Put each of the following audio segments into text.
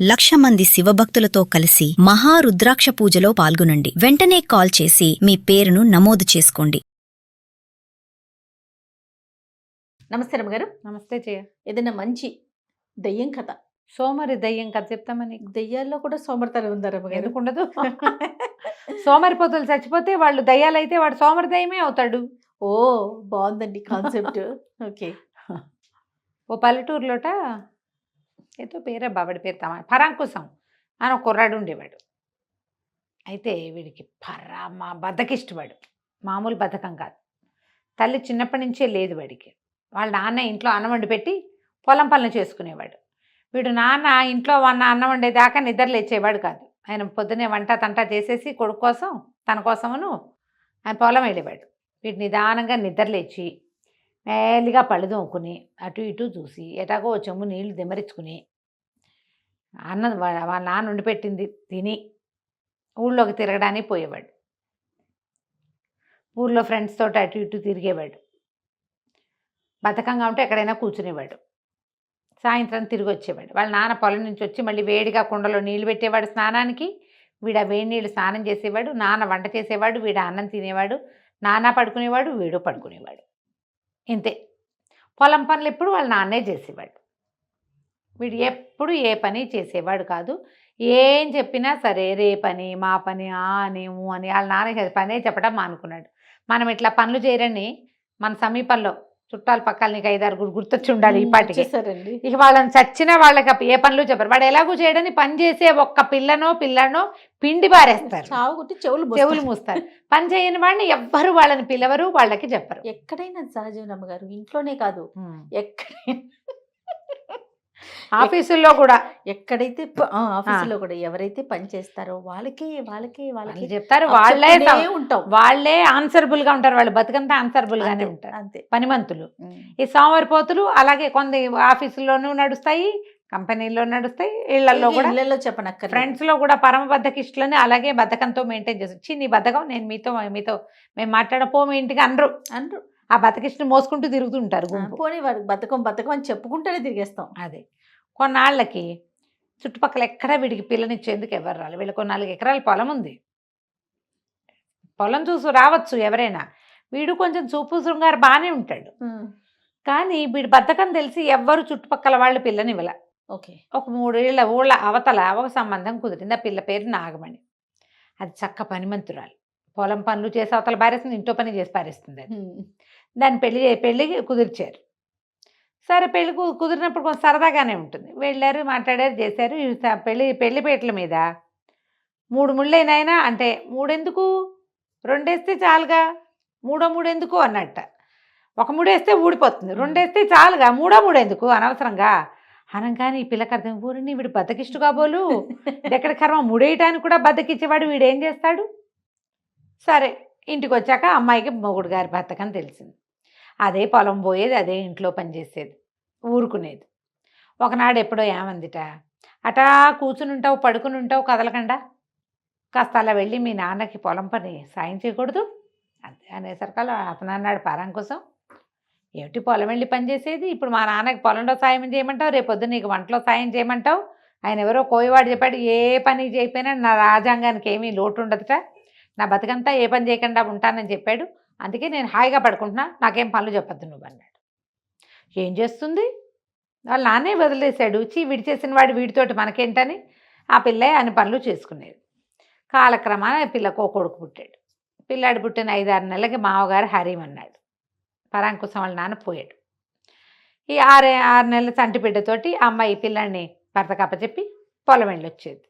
1,00,000 మంది శివభక్తులతో కలిసి మహారుద్రాక్ష పూజలో పాల్గొనండి. వెంటనే కాల్ చేసి మీ పేరును నమోదు చేసుకోండి. నమస్తే రమ్మగారు. నమస్తే జయ. ఏదైనా మంచి దెయ్యం కథ, సోమరి దయ్యం కథ చెప్తామని. దెయ్యాల్లో కూడా సోమరితనం ఉందా రమ్మగారు? ఎందుకు ఉండదు? సోమరిపోతులు చచ్చిపోతే వాళ్ళు దయ్యాలైతే వాడు సోమరి దయ్యమే అవుతాడు. ఓ బాగుందండి కాన్సెప్ట్. ఓకే. ఓ పల్లెటూరులోట ఏదో పేరే బాబడి పేరు పరాంకుశం అని ఒక కుర్రాడు ఉండేవాడు. అయితే వీడికి పరమ బద్ధకిష్టవాడు, మామూలు బద్ధకం కాదు. తల్లి చిన్నప్పటి నుంచే లేదు వాడికి. వాళ్ళ నాన్న ఇంట్లో అన్నం వండి పెట్టి పొలం పనులు చేసుకునేవాడు. వీడు నాన్న ఇంట్లో అన్నం వండేదాకా నిద్ర లేచేవాడు కాదు. ఆయన పొద్దునే వంట తంట చేసేసి కొడుకు కోసం తన కోసమును ఆయన పొలం వెళ్ళేవాడు. వీడు నిదానంగా నిద్ర లేచి మేలిగా పళ్ళు తోముకుని అటు ఇటు చూసి ఎటాగో చెమ్ము నీళ్లు దిమరించుకుని అన్నం వాళ్ళ నాన్న వండి పెట్టింది తిని ఊళ్ళోకి తిరగడానికి పోయేవాడు. ఊళ్ళో ఫ్రెండ్స్ తోటి అటు ఇటు తిరిగేవాడు. బద్ధకంగా ఉంటే ఎక్కడైనా కూర్చునేవాడు. సాయంత్రం తిరిగి వచ్చేవాడు. వాళ్ళ నాన్న పొలం నుంచి వచ్చి మళ్ళీ వేడిగా కుండలో నీళ్లు పెట్టేవాడు స్నానానికి. వీడు ఆ వేడి నీళ్ళు స్నానం చేసేవాడు. నాన్న వంట చేసేవాడు, వీడు అన్నం తినేవాడు. నాన్న పడుకునేవాడు, వీడు పడుకునేవాడు. ఇంతే. పొలం పనులు ఎప్పుడు వాళ్ళ నాన్నే చేసేవాడు. వీడు ఎప్పుడు ఏ పని చేసేవాడు కాదు. ఏం చెప్పినా సరే రే పని మా పని అనేము అని వాళ్ళ నాన్న పనే చెప్పడం మానుకున్నాడు. మనం ఇట్లా పనులు చేయరని మన సమీపంలో చుట్టాల పక్కల నీకు 5-6 గుర్తొచ్చి ఉండాలి ఈ పాటికి. ఇక వాళ్ళని చచ్చినా వాళ్ళకి ఏ పనులు చెప్పరు. వాడు ఎలాగూ చేయడని పని చేసే ఒక్క పిల్లనో పిండి పారేస్తారు, చెవులు మూస్తారు. పని చేయని వాడిని ఎవ్వరు వాళ్ళని పిలవరు, వాళ్ళకి చెప్పరు. ఎక్కడైనా సహజం రమ్మగారు, ఇంట్లోనే కాదు ఎక్కడైనా, ఆఫీసుల్లో కూడా. ఎక్కడైతే ఆఫీసులో కూడా ఎవరైతే పని చేస్తారో వాళ్ళకి చెప్తారు. వాళ్ళే ఆన్సరబుల్ గా ఉంటారు. వాళ్ళు బతుకంతా ఆన్సరబుల్ గానే ఉంటారు. అంతే పనిమంతులు. ఈ సోమరిపోతులు అలాగే కొంత ఆఫీసుల్లోనూ నడుస్తాయి, కంపెనీల్లో నడుస్తాయి, ఇళ్లలో కూడా. ఇళ్లలో చెప్పనక్క ఫ్రెండ్స్ లో కూడా పరమ బద్ధకిష్టులని అలాగే బద్ధకంతో మెయింటైన్ చేస్తారు. నీ బద్ధకం నేను మీతో మేము మాట్లాడపో మీ ఇంటికి అనరు. ఆ బతకిష్టిని మోసుకుంటూ తిరుగుతుంటారు. పోనీ వాడు బతకం అని చెప్పుకుంటూనే తిరిగేస్తాం. అదే కొన్నాళ్ళకి చుట్టుపక్కల ఎక్కడ వీడికి పిల్లనిచ్చేందుకు ఎవరు రాలి. వీళ్ళకి 4 ఎకరాల పొలం ఉంది. పొలం చూసి రావచ్చు ఎవరైనా. వీడు కొంచెం చూపు శృంగారు బాగానే ఉంటాడు. కానీ వీడి బద్ధకం తెలిసి ఎవ్వరు చుట్టుపక్కల వాళ్ళు పిల్లనివ్వల. ఓకే. ఒక 3 ఏళ్ళ ఊళ్ళ అవతల ఒక సంబంధం కుదిరింది. ఆ పిల్ల పేరు నాగమణి. అది చక్క పనిమంతురాలు. పొలం పనులు చేసి అవతల పారేస్తుంది, ఇంట్లో పని చేసి పారేస్తుంది. అది దాన్ని పెళ్ళి కుదిర్చారు. సరే పెళ్ళి కుదిరినప్పుడు కొంచెం సరదాగానే ఉంటుంది. వెళ్ళారు, మాట్లాడారు, చేశారు. పెళ్లిపేటల మీద 3 ముళ్ళైనాయినా అంటే 3 ఎందుకు, 2 వేస్తే చాలుగా, 3 ఎందుకు అన్నట్ట. 1 ముడి వేస్తే ఊడిపోతుంది, 2 వేస్తే చాలుగా, 3 ఎందుకు అనవసరంగా అనగానే ఈ పిల్లకి అర్థం, ఊరిని వీడు బద్దకిష్టు కాబోలు, ఎక్కడ కర్మ ముడేయటానికి కూడా బద్దకిచ్చేవాడు, వీడు ఏం చేస్తాడు. సరే ఇంటికి వచ్చాక అమ్మాయికి మొగుడు గారి బద్ధకం తెలిసింది. అదే పొలం పోయేది, అదే ఇంట్లో పనిచేసేది, ఊరుకునేది. ఒకనాడు ఎప్పుడో ఏమందిట, అటా కూర్చుని ఉంటావు, పడుకుని ఉంటావు, కదలకుండా కాస్త అలా వెళ్ళి మీ నాన్నకి పొలం పని సాయం చేయకూడదు అంతే అనేసరికల్లా అతను అన్నాడు పరాంకుశం, ఏమిటి పొలం వెళ్ళి పని చేసేది, ఇప్పుడు మా నాన్నకి పొలంలో సాయం చేయమంటావు, రేపొద్దు నీకు వంటలో సాయం చేయమంటావు. ఆయన ఎవరో కోయవాడు చెప్పాడు, ఏ పని చేయకపోయినా నా రాజ్యాంగానికి ఏమీ లోటు ఉండదుట, నా బతుకంతా ఏ పని చేయకుండా ఉంటానని చెప్పాడు, అందుకే నేను హాయిగా పడుకుంటున్నా, నాకేం పనులు చెప్పొద్దు నువ్వు అన్నాడు. ఏం చేస్తుంది, వాళ్ళ నాన్నే వదిలేశాడు. విడిచేసిన వాడు వీడితోటి మనకేంటని ఆ పిల్లే అన్ని పనులు చేసుకునేది. కాలక్రమాన పిల్లకు ఓ కొడుకు పుట్టాడు. పిల్లాడు పుట్టిన 5-6 నెలలకి మావగారు హరీమన్నాడు. పరాంకుశం వాళ్ళ నాన్న పోయాడు. ఈ 6 నెలల చంటి బిడ్డతోటి అమ్మాయి పిల్లాడిని భర్త కప్పచెప్పి పొలం వెళ్ళి వచ్చేది.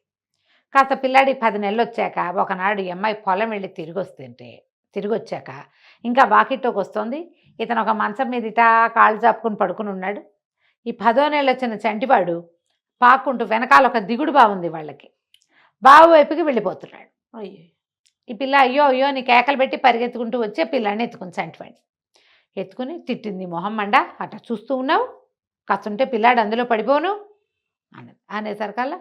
కాస్త పిల్లాడి 10 నెలలు వచ్చాక ఒకనాడు ఈ అమ్మాయి పొలం వెళ్ళి తిరిగి వచ్చాక ఇంకా వాకిట్లోకి వస్తుంది. ఇతను ఒక మంచం మీద ఇటా కాళ్ళు చాపుకుని పడుకుని ఉన్నాడు. ఈ 10వ నెలలు వచ్చిన చంటివాడు పాక్కుంటూ వెనకాల ఒక దిగుడు బాగుంది వాళ్ళకి, బావు వైపుకి వెళ్ళిపోతున్నాడు. అయ్యో. ఈ పిల్ల అయ్యో అయ్యో నీ కేకలు పెట్టి పరిగెత్తుకుంటూ వచ్చే పిల్లాడిని ఎత్తుకుని చంటివాడిని ఎత్తుకుని తిట్టింది. మొహం మండ, అట్లా చూస్తూ ఉన్నావు, కాస్తుంటే పిల్లాడు అందులో పడిపోను అనేసరికల్లా,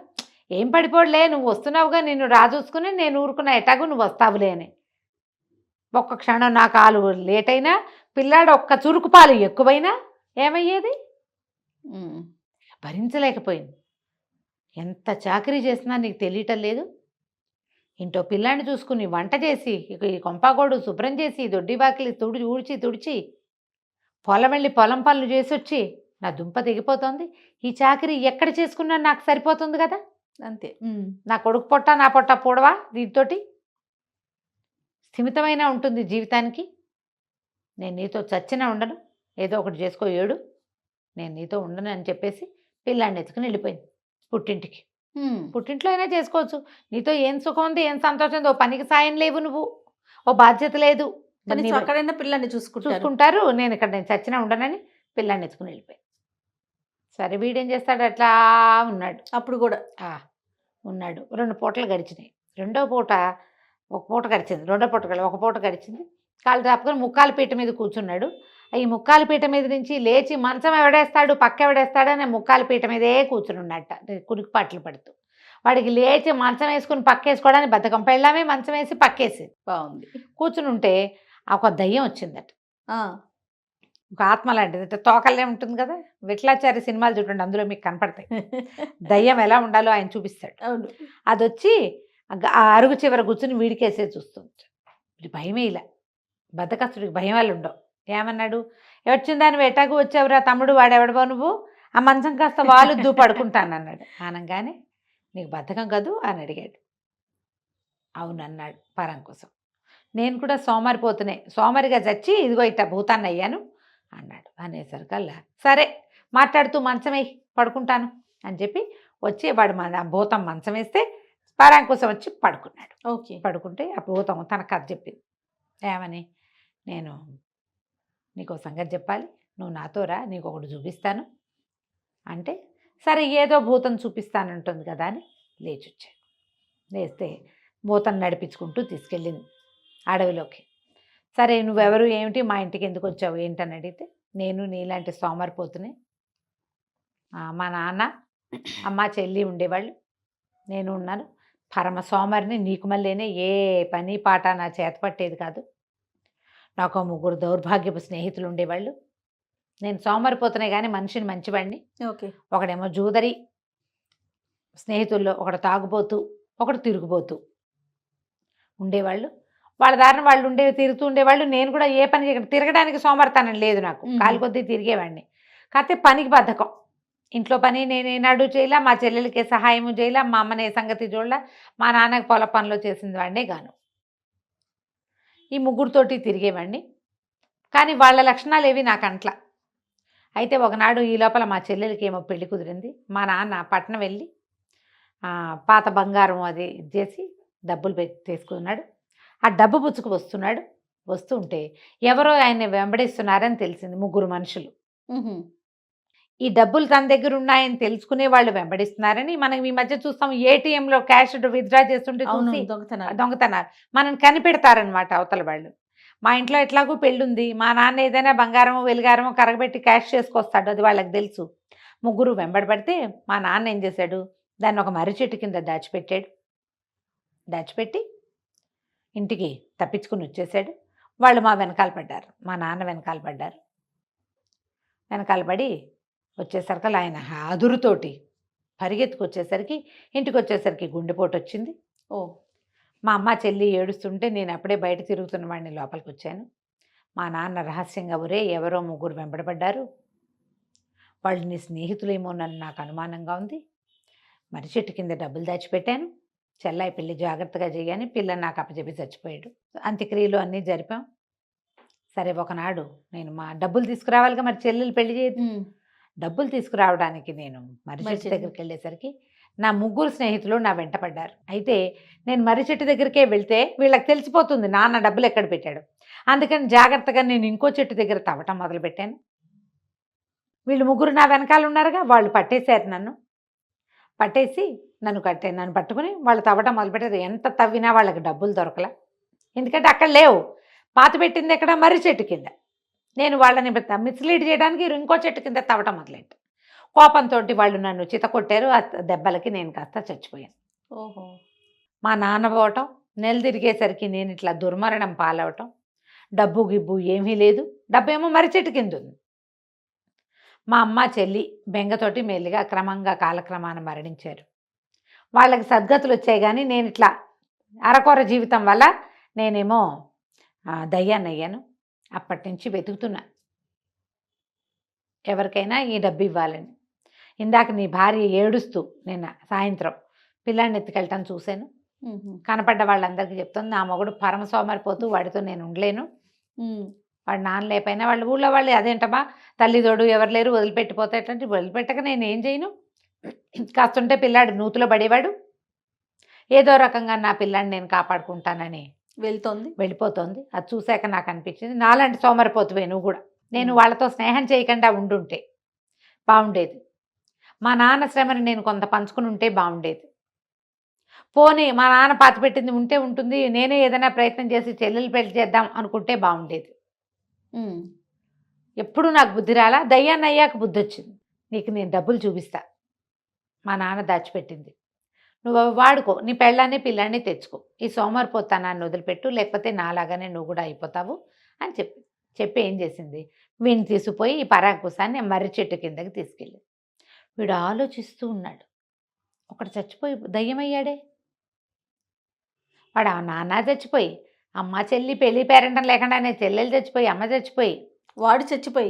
ఏం పడిపోడులే, నువ్వు వస్తున్నావుగా, నిన్ను రాజూసుకుని నేను ఊరుకున్నా, ఎటాగు నువ్వు వస్తావులే అని. ఒక్క క్షణం నా కాలు లేట్ అయినా, పిల్లాడు ఒక్క చురుకు పాలు ఎక్కువైనా ఏమయ్యేది, భరించలేకపోయింది. ఎంత చాకరీ చేస్తున్నా నీకు తెలియటం లేదు. ఇంటో పిల్లాన్ని చూసుకుని వంట చేసి ఇక ఈ కొంపాగోడు శుభ్రం చేసి దొడ్డి బాకిలి తుడిచి పొలం వెళ్ళి పొలం పనులు చేసి వచ్చి నా దుంప దిగిపోతుంది. ఈ చాకరీ ఎక్కడ చేసుకున్నా నాకు సరిపోతుంది కదా. అంతే. నా కొడుకు పొట్ట నా పొట్ట పూడవా దీంతోటి స్థిమితమైన ఉంటుంది జీవితానికి. నేను నీతో చచ్చినా ఉండను, ఏదో ఒకటి చేసుకో ఏడు, నేను నీతో ఉండను అని చెప్పేసి పిల్లాన్ని ఎత్తుకుని వెళ్ళిపోయింది పుట్టింటికి. పుట్టింట్లో అయినా చేసుకోవచ్చు, నీతో ఏం సుఖం ఉంది, ఏం సంతోషం ఉంది. ఓ పనికి సాయం లేవు నువ్వు, ఓ బాధ్యత లేదు, అక్కడైనా పిల్లాన్ని చూసుకుంటారు. నేను చచ్చినా ఉండనని పిల్లాన్ని ఎత్తుకుని వెళ్ళిపోయింది. సరే వీడేం చేస్తాడు, అట్లా ఉన్నాడు. అప్పుడు కూడా ఉన్నాడు. 2 పూటలు గడిచినాయి. రెండో పూట ఒక పూట గడిచింది, రెండో పూట ఒక పూట గడిచింది. కాళ్ళు రాపుకొని ముక్కాల పీట మీద కూర్చున్నాడు. ఈ ముక్కాల పీట మీద నుంచి లేచి మంచం ఎవడేస్తాడు పక్క ఎవడేస్తాడని ముక్కాల పీట మీదే కూర్చుని ఉన్నట్ట కురికి పాటలు పడుతూ. వాడికి లేచి మంచం వేసుకుని పక్కేసుకోవడానికి బద్ధకం. పెళ్ళామే మంచం వేసి పక్కేసి బాగుంది కూర్చుని ఉంటే ఒక దయ్యం వచ్చిందట. ఒక ఆత్మ లాంటిది, తోకల్లే ఉంటుంది కదా, విట్లాచారి సినిమాలు చూడండి, అందులో మీకు కనపడతాయి. దయ్యం ఎలా ఉండాలో ఆయన చూపిస్తాడు. అది వచ్చి ఆ అరుగు చివర కూర్చుని వీడికేసే చూస్తుంది. భయమే ఇలా, బద్దకస్తుడికి భయం వాళ్ళు ఉండవు. ఏమన్నాడు, వచ్చిందాన్ని ఎటాకు వచ్చావురా తమ్ముడు, వాడెవడబో నువ్వు, ఆ మంచం కాస్త వాలుద్దు పడుకుంటానన్నాడు. అనగానే నీకు బద్ధకం కదూ అని అడిగాడు. అవునన్నాడు పరం కోసం. నేను కూడా సోమరిగా చచ్చి ఇదిగో ఇట్ట భూతాన్ని అయ్యాను అన్నాడు. అనేసరికల్లా సరే మాట్లాడుతూ మంచమే పడుకుంటాను అని చెప్పి వచ్చి వాడు భూతం మంచం వేస్తే పరాంకుశం వచ్చి పడుకున్నాడు. పడుకుంటే ఆ భూతం తన కథ చెప్పింది. ఏమని, నేను నీకు సంగతి చెప్పాలి, నువ్వు నాతో రా, నీకు ఒకటి చూపిస్తాను అంటే, సరే ఏదో భూతం చూపిస్తానంటుంది కదా అని లేచి వచ్చాడు. లేస్తే భూతం నడిపించుకుంటూ తీసుకెళ్ళింది అడవిలోకి. సరే నువ్వెవరు, ఏమిటి, మా ఇంటికి ఎందుకు వచ్చావు ఏంటని అడిగితే, నేను నీలాంటి సోమరిపోతుని, మా నాన్న అమ్మ చెల్లి ఉండేవాళ్ళు, నేను ఉన్నాను, పరమ సోమరిని, నీకు మళ్ళీనే ఏ పని పాట నా చేత పట్టేది కాదు, నాకు 3 దౌర్భాగ్యపు స్నేహితులు ఉండేవాళ్ళు, నేను సోమరిపోతునే కానీ మనిషిని మంచివాడిని. ఒకడేమో జూదరి స్నేహితుల్లో, ఒకడు తాగుబోతూ, ఒకడు తిరుగుబోతూ ఉండేవాళ్ళు. వాళ్ళ దారిన వాళ్ళు తిరుగుతూ ఉండేవాళ్ళు. నేను కూడా ఏ పని తిరగడానికి సోమరితనం లేదు నాకు, కాలి కొద్దీ తిరిగేవాడిని. కాకపోతే పనికి బద్ధకం, ఇంట్లో పని నేనేనాడు చేయలే, మా చెల్లెలకి సహాయము చేయలే, మా అమ్మని ఏ సంగతి చూడలే, మా నాన్నకి పొల పనిలో చేసింది వాడినే గాను. ఈ 3తోటి తిరిగేవాడిని. కానీ వాళ్ళ లక్షణాలు ఏవి నాకు అంట్లా. అయితే ఒకనాడు ఈ లోపల మా చెల్లెలకి ఏమో పెళ్లి కుదిరింది. మా నాన్న పట్నం వెళ్ళి పాత బంగారం అది చేసి డబ్బులు తీసుకున్నాడు. ఆ డబ్బు పుచ్చుకు వస్తూ ఉంటే ఎవరో ఆయన్ని వెంబడిస్తున్నారని తెలిసింది. 3 మనుషులు ఈ డబ్బులు తన దగ్గర ఉన్నాయని తెలుసుకునే వాళ్ళు వెంబడిస్తున్నారని మనం ఈ మధ్య చూస్తాం. ఏటీఎంలో క్యాష్ విత్డ్రా చేస్తుంటే చూసి దొంగతనాలు మనం కనిపెడతారనమాట అవతల వాళ్ళు. మా ఇంట్లో ఎట్లాగూ పెళ్ళుంది, మా నాన్న ఏదైనా బంగారమో వెలుగారమో కరగబెట్టి క్యాష్ చేసుకొస్తాడు, అది వాళ్ళకి తెలుసు. 3 వెంబడబడితే మా నాన్న ఏం చేశాడు, దాన్ని ఒక మర్రి చెట్టు కింద దాచిపెట్టి ఇంటికి తప్పించుకుని వచ్చేసాడు. వాళ్ళు మా వెనకాల పడ్డారు, మా నాన్న వెనకాల పడ్డారు. వెనకాల పడి వచ్చేసరికి ఆయన అదురుతోటి పరిగెత్తుకొచ్చేసరికి ఇంటికి వచ్చేసరికి గుండెపోటు వచ్చింది. మా అమ్మ చెల్లి ఏడుస్తుంటే నేను అప్పుడే బయట తిరుగుతున్న వాడిని లోపలికి వచ్చాను. మా నాన్న రహస్యంగా ఒరే ఎవరో 3 వెంబడబడ్డారు, వాళ్ళు నీ స్నేహితులేమో నన్ను నాకు అనుమానంగా ఉంది, మర్రి చెట్టు కింద డబ్బులు దాచిపెట్టాను, చెల్లాయి పెళ్ళి జాగ్రత్తగా చేయని పిల్లని నాకు అప్పచెప్పి చచ్చిపోయాడు. అంత్యక్రియలు అన్నీ జరిపాం. సరే ఒకనాడు నేను మా డబ్బులు తీసుకురావాలిగా, మరి చెల్లెలు పెళ్లి చేయదు, డబ్బులు తీసుకురావడానికి నేను మర్రి చెట్టు దగ్గరికి వెళ్ళేసరికి నా 3 స్నేహితులు నా వెంట పడ్డారు. అయితే నేను మర్రి చెట్టు దగ్గరికే వెళ్తే వీళ్ళకి తెలిసిపోతుంది నాన్న డబ్బులు ఎక్కడ పెట్టాడు. అందుకని జాగ్రత్తగా నేను ఇంకో చెట్టు దగ్గర తవ్వటం మొదలుపెట్టాను. వీళ్ళు 3 నా వెనకాల ఉన్నారుగా, వాళ్ళు పట్టేశారు నన్ను పట్టుకుని వాళ్ళు తవ్వటం మొదలుపెట్టారు. ఎంత తవ్వినా వాళ్ళకి డబ్బులు దొరకలా, ఎందుకంటే అక్కడ లేవు. పాత పెట్టింది ఎక్కడ, మర్రి చెట్టు కింద. నేను వాళ్ళని మిస్లీడ్ చేయడానికి ఇంకో చెట్టు కింద తవ్వటం మొదలెట్టాను. కోపంతో వాళ్ళు నన్ను చితకొట్టారు. ఆ దెబ్బలకి నేను కాస్త చచ్చిపోయాను. మా నాన్న పోవటం, నెల తిరిగేసరికి నేను ఇట్లా దుర్మరణం పాలవటం, డబ్బు గిబ్బు ఏమీ లేదు, డబ్బేమో మర్రి చెట్టు కింద ఉంది. మా అమ్మ చెల్లి బెంగతోటి మెల్లిగా క్రమంగా కాలక్రమాన మరణించారు. వాళ్ళకి సద్గతులు వచ్చాయి, కానీ నేను ఇట్లా అరకొర జీవితం వల్ల నేనేమో దయ్యాన్ని అయ్యాను. అప్పటి నుంచి వెతుకుతున్నా ఎవరికైనా ఈ డబ్బు ఇవ్వాలని. ఇందాక నీ భార్య ఏడుస్తూ నిన్న సాయంత్రం పిల్లాడిని ఎత్తుకెళ్ళటం చూశాను. కనపడ్డ వాళ్ళందరికీ చెప్తుంది, నా మొగుడు పరమ సోమరిపోతూ, వాడితో నేను ఉండలేను. వాడు నాన్న లేకపోయినా వాళ్ళ ఊళ్ళో వాళ్ళు అదేంటమ్మా తల్లిదోడు ఎవరు లేరు వదిలిపెట్టిపోతే ఎట్లాంటి, వదిలిపెట్టక నేను ఏం చేయను, కాస్తుంటే పిల్లాడు నూతులో పడేవాడు, ఏదో రకంగా నా పిల్లాడిని నేను కాపాడుకుంటానని వెళ్ళిపోతుంది. అది చూశాక నాకు అనిపించింది, నాలాంటి సోమరిపోతువే నువ్వు కూడా. నేను వాళ్ళతో స్నేహం చేయకుండా ఉండుంటే బాగుండేది. మా నాన్న శ్రమని నేను కొంత పంచుకుని ఉంటే బాగుండేది. పోనీ మా నాన్న పాతి పెట్టింది ఉంటే ఉంటుంది, నేనే ఏదైనా ప్రయత్నం చేసి చెల్లెలు పెళ్లి చేద్దాం అనుకుంటే బాగుండేది. ఎప్పుడు నాకు బుద్ధి రాలా. దయ్యాన్ని అయ్యాక బుద్ధి వచ్చింది, నీకు నేను డబ్బులు చూపిస్తా, మా నాన్న దాచిపెట్టింది, నువ్వు అవి వాడుకో, నీ పెళ్ళాన్ని పిల్లాన్ని తెచ్చుకో, ఈ సోమరిపోతానాన్ని వదిలిపెట్టు, లేకపోతే నాలాగానే నువ్వు కూడా అయిపోతావు అని చెప్పి ఏం చేసింది, వీడిని తీసుకుపోయి ఈ పరాకుసాన్ని మర్రి చెట్టు కిందకి తీసుకెళ్ళి. వీడు ఆలోచిస్తూ ఉన్నాడు, ఒకడు చచ్చిపోయి దయ్యమయ్యాడే. వాడు ఆ నాన్న చచ్చిపోయి, అమ్మ చెల్లి పెళ్ళి పేరెంటం లేకుండానే చెల్లెలు చచ్చిపోయి, అమ్మ చచ్చిపోయి,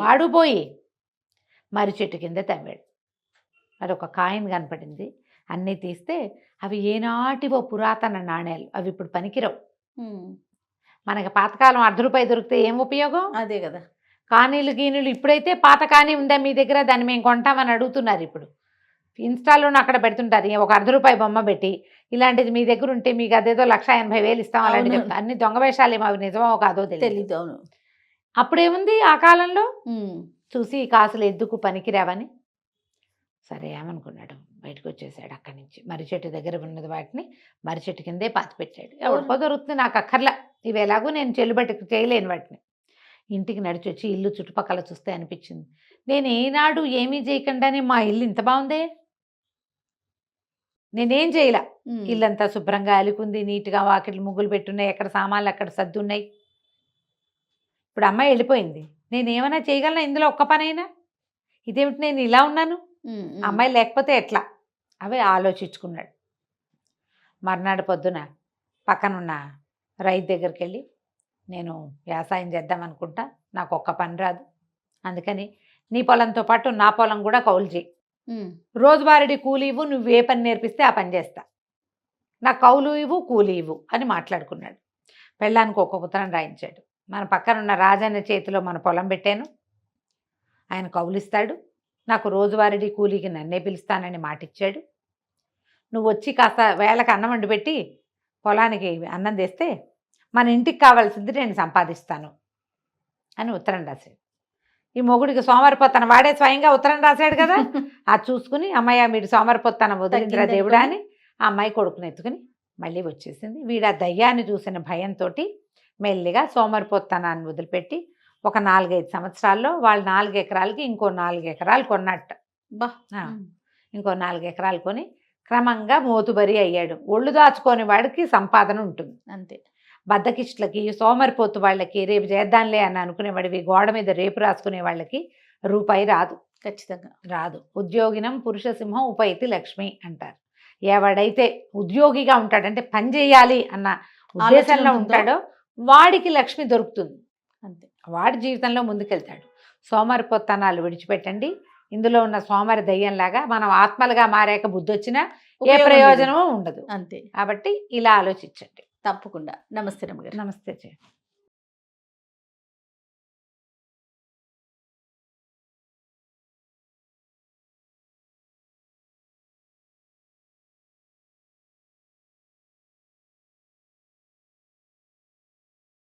వాడు పోయి మర్రి చెట్టు కింద తవ్వాడు. అది ఒక కాయిన్ కనపడింది. అన్నీ తీస్తే అవి ఏనాటివో పురాతన నాణ్యాలు, అవి ఇప్పుడు పనికిరావు. మనకి పాతకాలం ₹1 దొరికితే ఏం ఉపయోగం? అదే కదా. కానీలు గీనీలు ఇప్పుడైతే పాత కానీ ఉందా మీ దగ్గర, దాన్ని మేము కొంటామని అడుగుతున్నారు. ఇప్పుడు ఇన్స్టాలోనూ అక్కడ పెడుతుంటారు, ఒక ₹1 బొమ్మ పెట్టి, ఇలాంటిది మీ దగ్గర ఉంటే మీకు అదేదో 1,80,000 ఇస్తాం అలాంటి చెప్తా. అన్ని దొంగ వేషాలు ఏమో, అవి నిజమో కాదో తెలియదు. అవును. అప్పుడేముంది ఆ కాలంలో, చూసి ఈ కాసులు ఎందుకు పనికిరావని సరే ఏమనుకున్నాడు, బయటకు వచ్చేసాడు అక్కడి నుంచి. మర్రి చెట్టు దగ్గర ఉన్నది వాటిని మర్రి చెట్టు కిందే పాతి పెట్టాడు. ఎవరికో దొరుకుతుంది, నాకు అక్కర్లా, ఇవి ఎలాగూ నేను చెల్లుబట్టి చేయలేను వాటిని. ఇంటికి నడిచి వచ్చి ఇల్లు చుట్టుపక్కల చూస్తే అనిపించింది, నేను ఏనాడు ఏమీ చేయకుండానే మా ఇల్లు ఇంత బాగుందే, నేనేం చేయలే. ఇల్లంతా శుభ్రంగా అలికుంది, నీట్గా వాకిట్లు ముగ్గులు పెట్టున్నాయి, ఎక్కడ సామాన్లు అక్కడ సర్దున్నాయి. ఇప్పుడు అమ్మాయి వెళ్ళిపోయింది, నేనేమైనా చేయగలనా ఇందులో ఒక్క పనైనా? ఇదేమిటి నేను ఇలా ఉన్నాను, అమ్మాయి లేకపోతే ఎట్లా? అవే ఆలోచించుకున్నాడు. మర్నాడు పొద్దున పక్కనున్న రైతు దగ్గరికి వెళ్ళి, నేను వ్యవసాయం చేద్దాం అనుకుంటా, నాకు ఒక్క పని రాదు, అందుకని నీ పొలంతో పాటు నా పొలం కూడా కౌలు చేయి, రోజువారీ కూలి ఇవ్వు, నువ్వు ఏ పని నేర్పిస్తే ఆ పని చేస్తా, నాకు కౌలు ఇవ్వు కూలి ఇవ్వు అని మాట్లాడుకున్నాడు. పెళ్ళానికి ఒక ఉత్తరం రాయించాడు. మన పక్కనున్న రాజన్న చేతిలో మన పొలం పెట్టాను, ఆయన కౌలిస్తాడు, నాకు రోజువారీ కూలీకి నన్నే పిలుస్తానని మాటిచ్చాడు, నువ్వు వచ్చి కాస్త వేళకు అన్నం వండి పెట్టి పొలానికి అన్నం తెస్తే మన ఇంటికి కావాల్సింది నేను సంపాదిస్తాను అని ఉత్తరం రాశాడు. ఈ మొగుడికి సోమరిపోతాను, వాడే స్వయంగా ఉత్తరం రాశాడు కదా, అది చూసుకుని అమ్మాయి మీరు సోమరిపోతాను వదిలిందిరా దేవుడా అని ఆ అమ్మాయి కొడుకుని ఎత్తుకుని మళ్ళీ వచ్చేసింది. వీడు ఆ దయ్యాన్ని చూసిన భయంతో మెల్లిగా సోమరిపోతానాన్ని వదిలిపెట్టి ఒక 4-5 సంవత్సరాల్లో వాళ్ళు 4 ఎకరాలకి ఇంకో 4 ఎకరాలు కొన్నట్ట. ఇంకో 4 ఎకరాలు కొని క్రమంగా మోతుబరి అయ్యాడు. ఒళ్ళు దాచుకోని వాడికి సంపాదన ఉంటుంది అంతే. బద్దకిష్టులకి, సోమరిపోతు వాళ్ళకి, రేపు చేద్దాంలే అని అనుకునేవాడివి, గోడ మీద రేపు రాసుకునే వాళ్ళకి రూపాయి రాదు, ఖచ్చితంగా రాదు. ఉద్యోగినం పురుష సింహం ఉపైతి లక్ష్మి అంటారు. ఎవడైతే ఉద్యోగిగా ఉంటాడంటే పని చేయాలి అన్న ఉద్దేశంలో ఉంటాడో వాడికి లక్ష్మి దొరుకుతుంది అంతే, వాడి జీవితంలో ముందుకెళ్తాడు. సోమరిపోతనాలు విడిచిపెట్టండి. ఇందులో ఉన్న సోమరి దయ్యంలాగా మనం ఆత్మలుగా మారాక బుద్ధి వచ్చినా ఏ ప్రయోజనమూ ఉండదు అంతే. కాబట్టి ఇలా ఆలోచించండి తప్పకుండా. నమస్తే రమ్మగారు. నమస్తే.